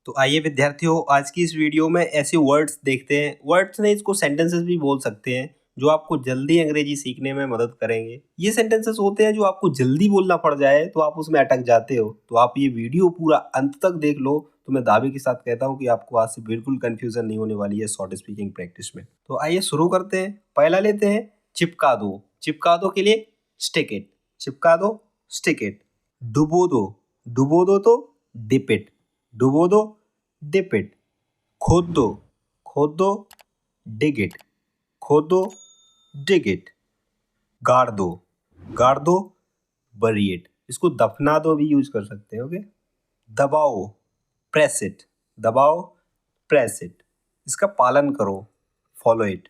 तो आइए विद्यार्थियों, आज की इस वीडियो में ऐसे वर्ड्स देखते हैं। वर्ड्स नहीं, इसको सेंटेंसेस भी बोल सकते हैं, जो आपको जल्दी अंग्रेजी सीखने में मदद करेंगे। ये सेंटेंसेस होते हैं जो आपको जल्दी बोलना पड़ जाए तो आप उसमें अटक जाते हो। तो आप ये वीडियो पूरा अंत तक देख लो, तो मैं दावे के साथ कहता हूँ कि आपको आज से बिल्कुल कंफ्यूजन नहीं होने वाली है शॉर्ट स्पीकिंग प्रैक्टिस में। तो आइए शुरू करते हैं। पहला लेते हैं चिपका दो। चिपका दो के लिए स्टिक इट, चिपका दो, स्टिक इट। डुबो दो, डुबो दो तो डिप इट, डुबो दो, डिप इट। खोद दो, खोद दो, डिग इट, खोद दो, डिग इट। गाड़ दो, गाड़ दो, बरी इट। इसको दफना दो भी यूज कर सकते हैं। ओके। दबाओ, प्रेस इट, दबाओ, प्रेस इट। इसका पालन करो, फॉलो इट,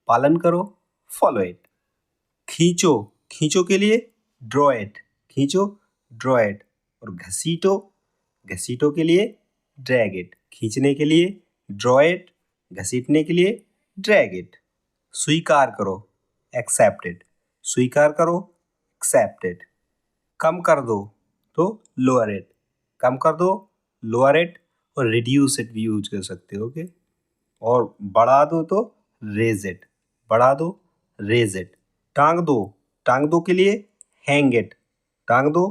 पालन करो, फॉलो इट। खींचो, खींचो के लिए ड्रॉ इट, खींचो, ड्रॉ इट। और घसीटो, घसीटो के लिए ड्रैग इट, खींचने के लिए ड्रॉ इट, घसीटने के लिए ड्रैग इट। स्वीकार करो, एक्सेप्ट इट, स्वीकार करो, एक्सेप्ट इट। कम कर दो तो लोअर इट, कम कर दो, लोअर इट। और रिड्यूस इट भी यूज कर सकते हो। ओके। और बढ़ा दो तो रेज इट, बढ़ा दो, रेज इट। टांग दो, टांग दो के लिए हैंग इट, टांग दो,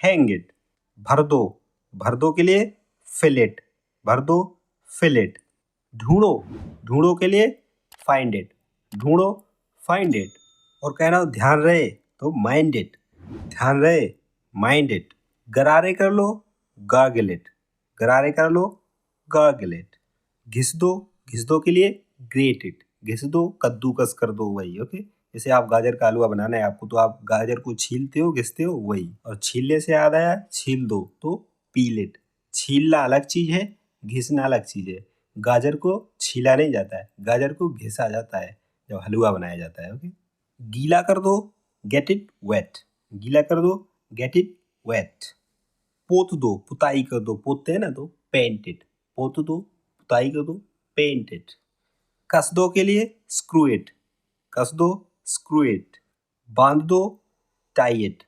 हैंग इट। भर दो, भर दो के लिए फिल इट, भर दो, फिल इट। ढूंढो, ढूंढो के लिए फाइंड इट, ढूंढो, फाइंड इट। और कहना हो ध्यान रहे तो माइंड इट, ध्यान रहे, माइंड इट। गरारे कर लो, गार्गल इट, गरारे कर लो, गार्गल इट। घिस दो, घिस दो के लिए ग्रेट इट, घिस दो, कद्दूकस कर दो, वही। ओके। जैसे आप गाजर का हलवा बनाना है आपको, तो आप गाजर को छीलते हो, घिसते हो, वही। और छीलने से याद आया, छील दो तो पील इट। छीलना अलग चीज है, घिसना अलग चीज है। गाजर को छीला नहीं जाता है, गाजर को घिसा जाता है जब हलवा बनाया जाता है। ओके। गीला कर दो, गेट इट वेट, गीला कर दो, गेट इट वेट। पोत दो, पुताई कर दो, पोतते हैं ना तो पेंट इट, पोत दो, पुताई कर दो, पेंट इट। कस दो के लिए स्क्रू इट, कस दो, स्क्रू इट। बांध दो, टाई इट,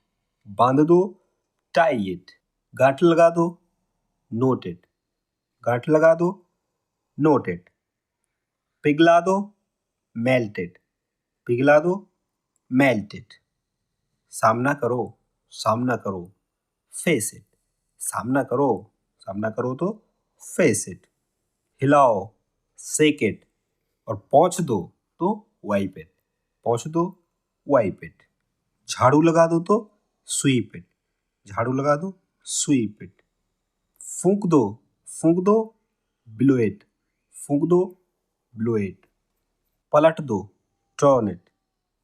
बांध दो, टाई इट। गांठ लगा दो, नोट इट, गांठ लगा दो, नोट इट। पिघला दो, मेल्ट इट, पिघला दो, मेल्ट इट। सामना करो, सामना करो, फेस इट, सामना करो, सामना करो तो फेस इट। हिलाओ, सेक इट। और पोंछ दो तो वाइप इट, पोंछ दो, वाइप इट। झाड़ू लगा दो तो स्वीप इट, झाड़ू लगा दो, स्वीप इट। फूंक दो, फूंक दो, ब्लो इट, फूंक दो, ब्लो इट। पलट दो, टर्न इट,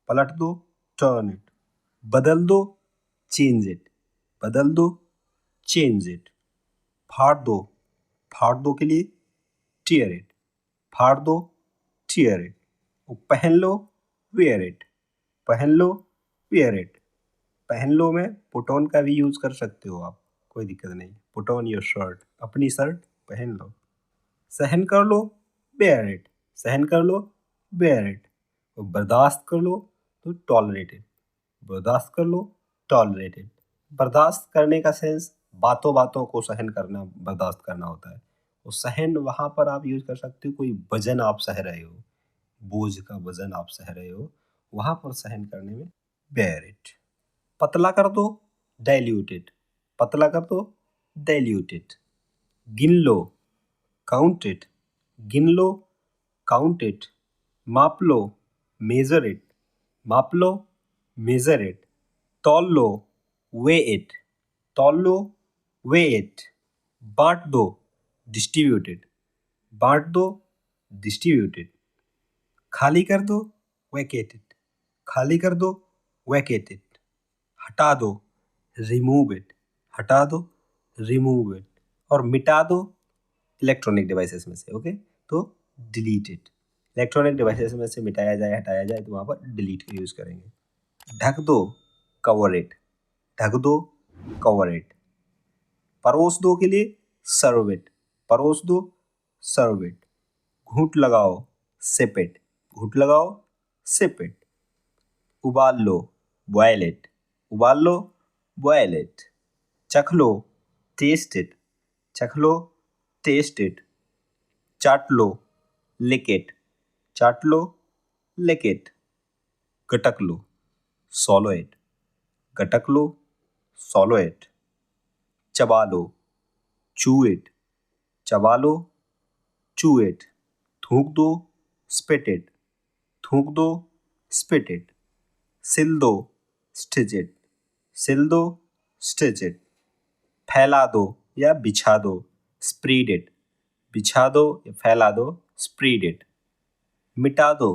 पलट दो, टर्न इट। बदल दो, चेंज इट, बदल दो, चेंज इट। फाड़ दो, फाड़ दो के लिए टीयर इट, फाड़ दो, टीयर इट। पहन लो, वेयर इट, पहन लो, वेयर इट। पहन लो में पुट ऑन का भी यूज कर सकते हो आप, कोई दिक्कत नहीं। पुट ऑन योर शर्ट, अपनी शर्ट पहन लो। सहन कर लो, बेयर इट, सहन कर लो, बेयर इट। और बर्दाश्त कर लो तो टॉलरेट इट, बर्दाश्त कर लो, टॉलरेट इट। बर्दाश्त करने का सेंस बातों बातों को सहन करना, बर्दाश्त करना होता है। तो सहन वहां पर आप यूज कर सकते हो, कोई वजन आप सह रहे हो, बोझ का वजन आप सह रहे हो, वहां पर सहन करने में बेयर इट। पतला कर दो, डाइल्यूट इट, पतला कर दो, डाइल्यूट इट। गिन लो, काउंट इट, गिन लो, काउंट इट। माप लो, मेजर इट, माप लो, मेजर इट। तौल लो, वे इट, तौल लो, वे इट। बांट दो, डिस्ट्रीब्यूट इट, बांट दो, डिस्ट्रीब्यूट इट। खाली कर दो, वैकेट इट, खाली कर दो, वैकेट इट। हटा दो, रिमूव इट, हटा दो, रिमूव इट। और मिटा दो इलेक्ट्रॉनिक डिवाइसेस में से। ओके। तो डिलीट इट, इलेक्ट्रॉनिक डिवाइसेस में से मिटाया जाए, हटाया जाए, तो वहां पर डिलीट का यूज करेंगे। ढक दो, कवर इट, ढक दो, कवर इट। परोस दो के लिए सर्व इट, परोस दो, सर्व इट। घूंट लगाओ, सिप इट, घूंट लगाओ, सिप इट। उबाल लो, बॉयल इट, उबाल लो, बॉयल इट। चख लो, टेस्ट इट, चख लो, टेस्ट इट, चाट लो, लिक इट, चाट लो, लिक इट, गटक लो, सॉलो इट, गटक लो, सॉलो इट, चबा लो, चू इट, चबा लो, चू इट, थूक दो, स्पिट इट, थूक दो, स्पिट इट, सिल दो, स्टिच इट, सिल दो, स्टिच इट, फैला दो या बिछा दो, स्प्रीड इट, बिछा दो या फैला दो, स्प्रीड इट, मिटा दो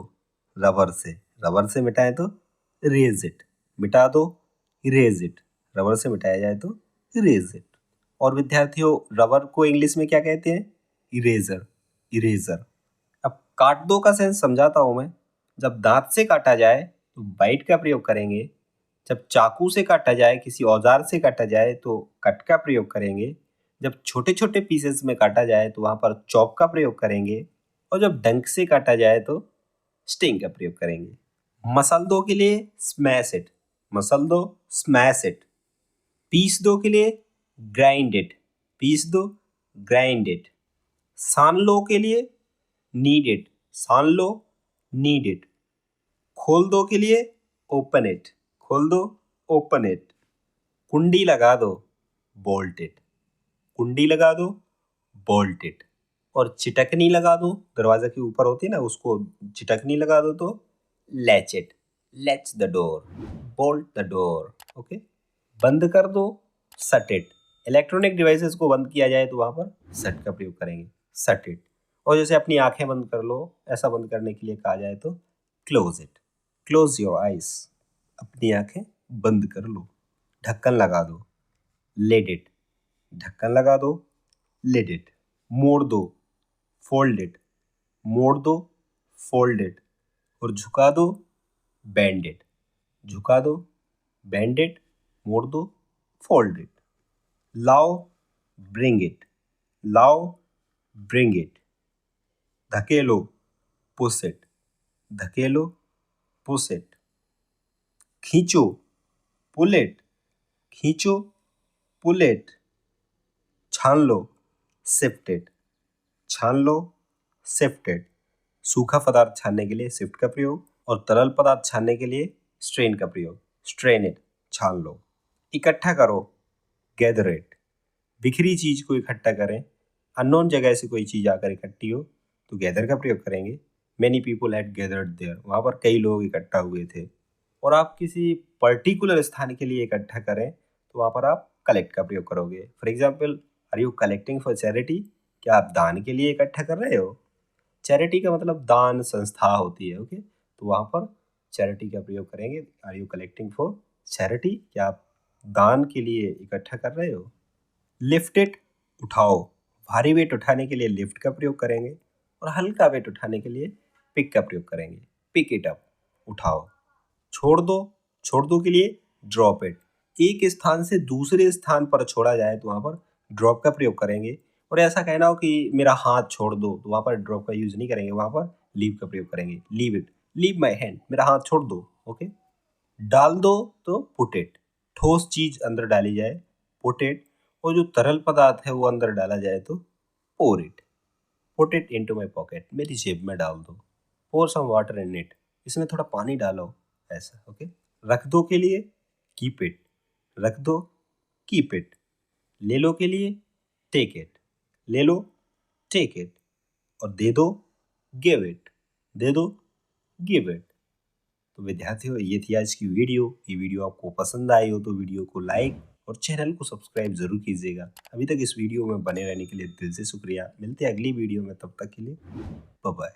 रबर से, रबर से मिटाए तो इरेज इट, मिटा दो, इरेज इट, रबर से मिटाया जाए तो इरेज इट। और विद्यार्थियों, रबर को इंग्लिश में क्या कहते हैं? Eraser, eraser. अब काट दो का सेंस समझाता हूं मैं। जब दांत से काटा जाए तो बाइट का प्रयोग करेंगे, जब चाकू से काटा जाए, किसी औजार से काटा जाए तो कट का प्रयोग करेंगे, जब छोटे छोटे पीसेस में काटा जाए तो वहां पर चॉप का प्रयोग करेंगे, और जब डंक से काटा जाए तो स्टिंग का प्रयोग करेंगे। मसल दो के लिए स्मैश इट, मसल दो, स्मैश इट। पीस दो के लिए ग्राइंड इट, पीस दो, ग्राइंड इट। सान लो के लिए नीड इट, सान लो, नीड इट। खोल दो के लिए ओपन इट, खोल दो, ओपन इट। कुंडी लगा दो, बोल्ट इट, कुंडी लगा दो, बोल्ट इट। और चिटकनी लगा दो, दरवाजा के ऊपर होती है ना, उसको चिटकनी लगा दो तो latch it, latch the door, bolt the door. Okay. बंद कर दो, सट इट। इलेक्ट्रॉनिक डिवाइसेस को बंद किया जाए तो वहां पर सट का प्रयोग करेंगे, सट इट। और जैसे अपनी आंखें बंद कर लो, ऐसा बंद करने के लिए कहा जाए तो close it, close your eyes, अपनी आंखें बंद कर लो। ढक्कन लगा दो, लिड इट, ढक्कन लगा दो, लिड इट। मोड़ दो, फोल्ड इट, मोड़ दो, फोल्ड इट। और झुका दो, बेंड इट, झुका दो, बेंड इट, मोड़ दो, फोल्ड इट। लाओ, ब्रिंग इट, लाओ, ब्रिंग इट। धकेलो, पुश इट, धकेलो, पुश इट। खींचो, पुल इट, खींचो, पुल इट। छान लो, सिफ्ट इट, छान लो, सिफ्ट इट। सूखा पदार्थ छानने के लिए सिफ्ट का प्रयोग, और तरल पदार्थ छानने के लिए स्ट्रेन का प्रयोग, स्ट्रेन इट, छान लो। इकट्ठा करो, गैदर इट, बिखरी चीज को इकट्ठा करें। अननोन जगह से कोई चीज आकर इकट्ठी हो तो गैदर का प्रयोग करेंगे। Many people had gathered there, वहां पर कई लोग इकट्ठा हुए थे। और आप किसी पर्टिकुलर स्थान के लिए इकट्ठा करें तो वहां पर आप कलेक्ट का प्रयोग करोगे। For example, are you collecting for charity? क्या आप दान के लिए इकट्ठा कर रहे हो? चैरिटी का मतलब दान संस्था होती है। ओके, तो वहां पर चैरिटी का प्रयोग करेंगे। Are you collecting for charity? क्या आप दान के लिए इकट्ठा कर रहे हो? लिफ्ट इट, उठाओ, भारी वेट उठाने के लिए लिफ्ट का प्रयोग करेंगे, और हल्का वेट उठाने के लिए पिक का प्रयोग करेंगे, पिक इट अप, उठाओ। छोड़ दो, छोड़ दो के लिए ड्रॉप इट, एक स्थान से दूसरे स्थान पर छोड़ा जाए तो वहां पर ड्रॉप का प्रयोग करेंगे। और ऐसा कहना हो कि मेरा हाथ छोड़ दो तो वहां पर ड्रॉप का यूज नहीं करेंगे, वहां पर लीव का प्रयोग करेंगे, leave it, leave my hand, मेरा हाथ छोड़ दो। ओके। डाल दो तो पुट इट, ठोस चीज अंदर डाली जाए, पुट इट। और जो तरल पदार्थ है वो अंदर डाला जाए तो pour it, put it into my pocket, मेरी जेब में डाल दो। पोर सम वाटर इन इट, इसमें थोड़ा पानी डालो, ऐसा। ओके। रख दो के लिए कीप इट, रख दो, कीप इट। ले लो के लिए टेक इट, ले लो, टेक इट। और दे दो, गिव इट, दे दो, गिव इट। तो विद्यार्थियों, ये थी आज की वीडियो। ये वीडियो आपको पसंद आई हो तो वीडियो को लाइक और चैनल को सब्सक्राइब जरूर कीजिएगा। अभी तक इस वीडियो में बने रहने के लिए दिल से शुक्रिया। मिलते हैं अगली वीडियो में, तब तक के लिए बाय बाय।